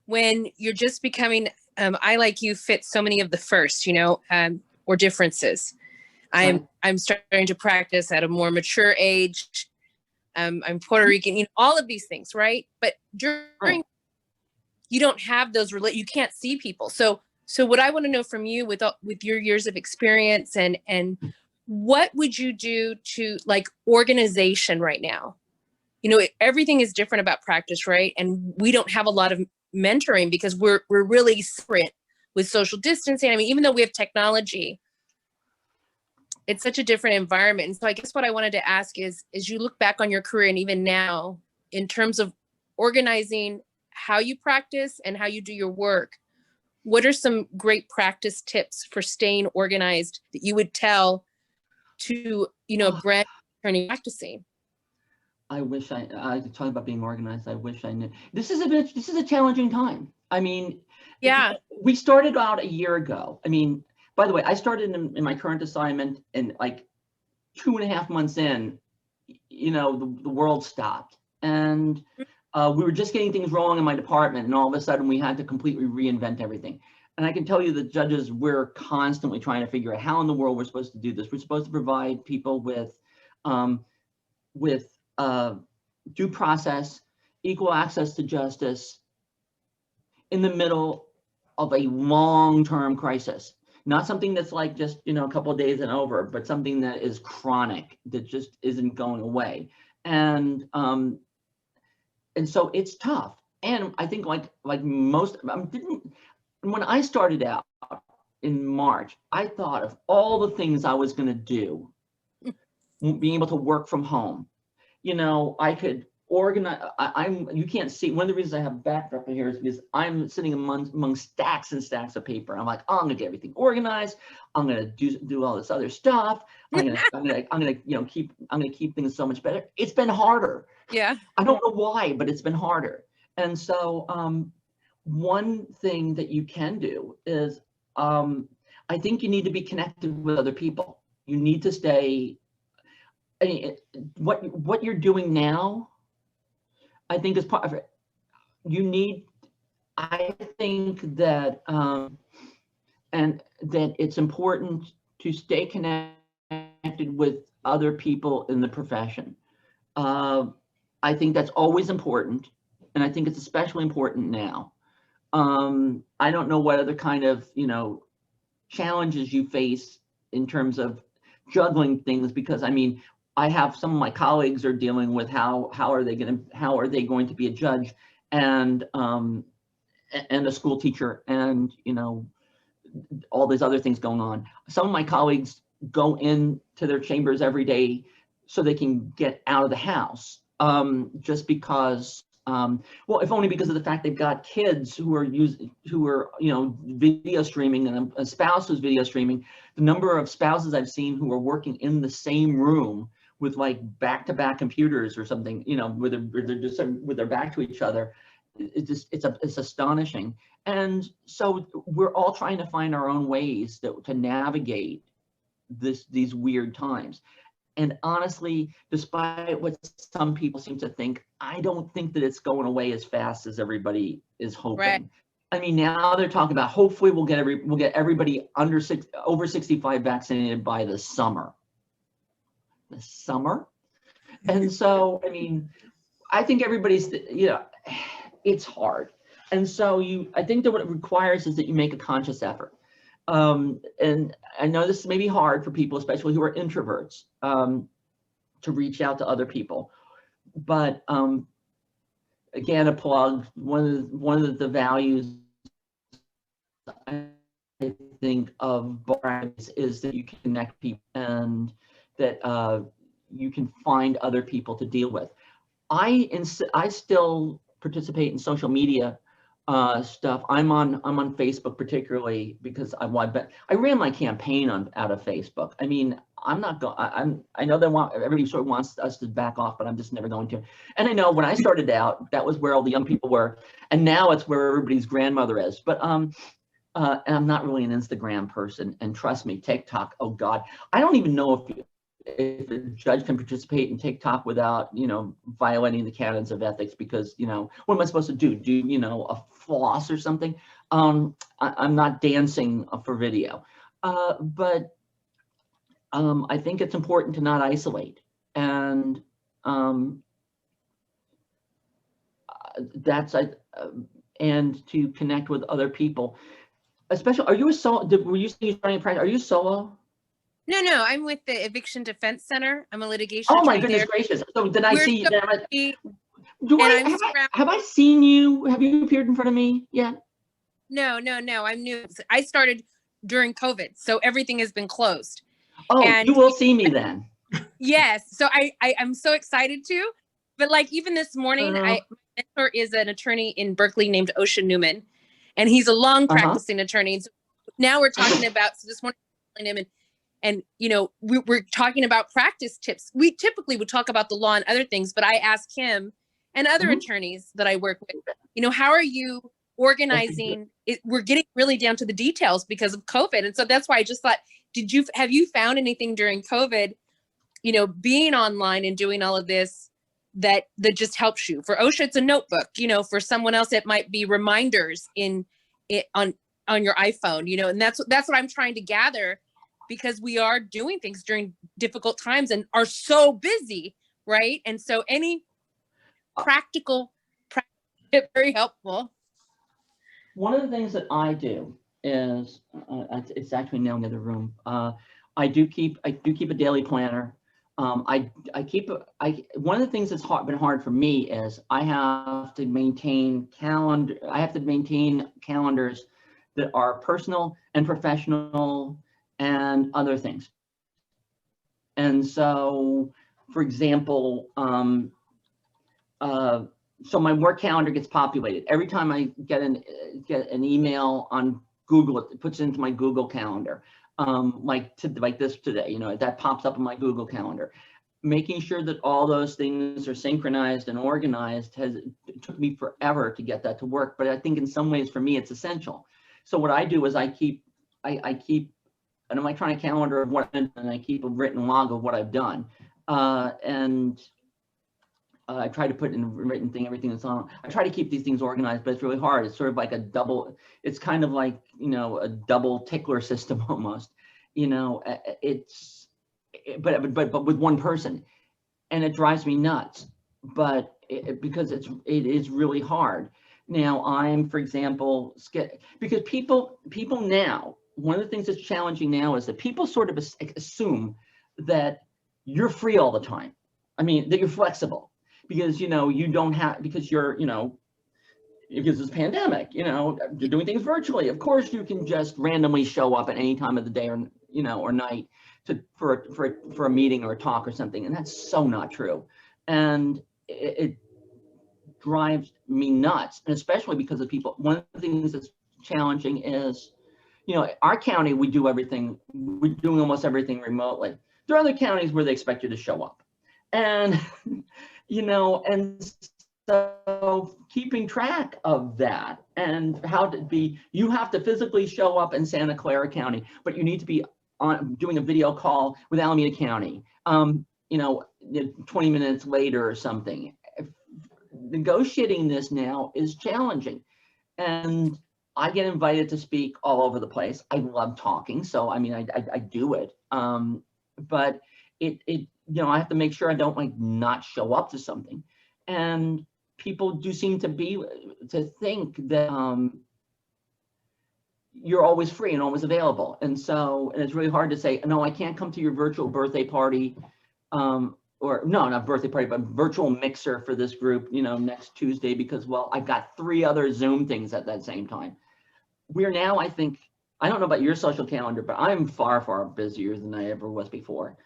when you're just becoming, I, like you, fit so many of the first, or differences. Right. I'm starting to practice at a more mature age. I'm Puerto Rican, all of these things, right? But during, Right. you don't have those, you can't see people. So what I want to know from you, with your years of experience, and what would you do to, like, organization right now? Everything is different about practice, right? And we don't have a lot of mentoring because we're really separate with social distancing. I mean, even though we have technology, it's such a different environment. And so I guess what I wanted to ask is, as you look back on your career and even now, in terms of organizing how you practice and how you do your work, what are some great practice tips for staying organized that you would tell to, a brand new attorney practicing? I wish I talk about being organized. I wish I knew. This is a challenging time. I mean, Yeah. we started out a year ago. I mean, by the way, I started in my current assignment, and like 2.5 months in, the world stopped, and we were just getting things rolling in my department, and all of a sudden we had to completely reinvent everything. And I can tell you that judges, we're constantly trying to figure out how in the world we're supposed to do this. We're supposed to provide people with due process, equal access to justice in the middle of a long-term crisis. Not something that's like just, a couple of days and over, but something that is chronic, that just isn't going away. And so it's tough. And I think like most, when I started out in March, I thought of all the things I was going to do, being able to work from home. I could organize. You can't see. One of the reasons I have a backdrop here is because I'm sitting among stacks and stacks of paper. I'm like, oh, I'm gonna get everything organized. I'm gonna do all this other stuff. I'm gonna keep things so much better. It's been harder. Yeah. I don't know why, but it's been harder. And so one thing that you can do is I think you need to be connected with other people. You need to stay. I mean, what you're doing now, I think, is part of it. I think that, and that it's important to stay connected with other people in the profession. I think that's always important, and I think it's especially important now. I don't know what other kind of, challenges you face in terms of juggling things, because I mean, I have some of my colleagues are dealing with how are they going to be a judge and a school teacher, and all these other things going on. Some of my colleagues go into their chambers every day so they can get out of the house, just because. Well, if only because of the fact they've got kids who are video streaming, and a spouse who's video streaming. The number of spouses I've seen who are working in the same room with like back-to-back computers or something, where they're just with their back to each other, it's astonishing. And so we're all trying to find our own ways to navigate these weird times. And honestly, despite what some people seem to think, I don't think that it's going away as fast as everybody is hoping. Right. I mean, now they're talking about hopefully we'll get everybody over 65 vaccinated by the summer. The summer. And so, I mean, I think everybody's, it's hard. And so I think that what it requires is that you make a conscious effort. And I know this may be hard for people, especially who are introverts, to reach out to other people. But again, a plug, one of the values I think of bar is that you connect people, and that you can find other people to deal with. I still participate in social media stuff. I'm on Facebook particularly because I ran my campaign out of Facebook. I mean, I know everybody sort of wants us to back off, but I'm just never going to. And I know when I started out, that was where all the young people were, and now it's where everybody's grandmother is. But and I'm not really an Instagram person, and trust me, TikTok, oh God, I don't even know if a judge can participate in TikTok without, violating the canons of ethics, because, what am I supposed to do? Do, a floss or something? I'm not dancing for video. But I think it's important to not isolate. And and to connect with other people. Especially, are you a solo? Were you saying you're starting a practice? Are you solo? No, I'm with the Eviction Defense Center. I'm a litigation Oh my attorney goodness there. gracious! So did I We're see? so Have I seen you? Have you appeared in front of me yet? No. I'm new. I started during COVID, so everything has been closed. Oh, and you will see me then. Yes. So I'm so excited to. But like even this morning, my mentor is an attorney in Berkeley named Ocean Newman, and he's a long practicing attorney. So now we're talking about, so this morning him and we're talking about practice tips. We typically would talk about the law and other things, but I asked him and other attorneys that I work with, how are you organizing it? We're getting really down to the details because of COVID. And so that's why I just thought, have you found anything during COVID, being online and doing all of this that just helps you? For OSHA, it's a notebook, for someone else, it might be reminders on your iPhone, and that's what I'm trying to gather, because we are doing things during difficult times and are so busy, right? And so any practical very helpful. One of the things that I do is, it's actually now in the other room. I do keep a daily planner. One of the things that's been hard for me is I have to maintain calendars that are personal and professional and other things. And so, for example, so my work calendar gets populated. Every time I get an email on Google, it puts it into my Google Calendar. Like this today, that pops up in my Google Calendar. Making sure that all those things are synchronized and organized it took me forever to get that to work. But I think in some ways for me, it's essential. So what I do is I keep an electronic calendar of what I've done, and I keep a written log of what I've done. And I try to put in a written thing, everything that's on. I try to keep these things organized, but it's really hard. It's sort of like it's kind of like, a double tickler system almost, but with one person, and it drives me nuts, but because it is really hard. Now I'm, for example, because people now, one of the things that's challenging now is that people sort of assume that you're free all the time. I mean, that you're flexible because, you don't have, because you're, because it's pandemic, you're doing things virtually. Of course, you can just randomly show up at any time of the day or, or night for a meeting or a talk or something. And that's so not true. And it drives me nuts, and especially because of people. One of the things that's challenging is, our county, we're doing almost everything remotely. There are other counties where they expect you to show up. And, and so keeping track of that and you have to physically show up in Santa Clara County, but you need to be doing a video call with Alameda County, 20 minutes later or something. Negotiating this now is challenging. And I get invited to speak all over the place. I love talking, so I mean, I do it. But I have to make sure I don't not show up to something. And people do seem to think that you're always free and always available. And it's really hard to say, no, I can't come to your virtual birthday party, or no, not birthday party, but virtual mixer for this group, next Tuesday, because, well, I've got 3 other Zoom things at that same time. We're now, I think, I don't know about your social calendar, but I'm far, far busier than I ever was before.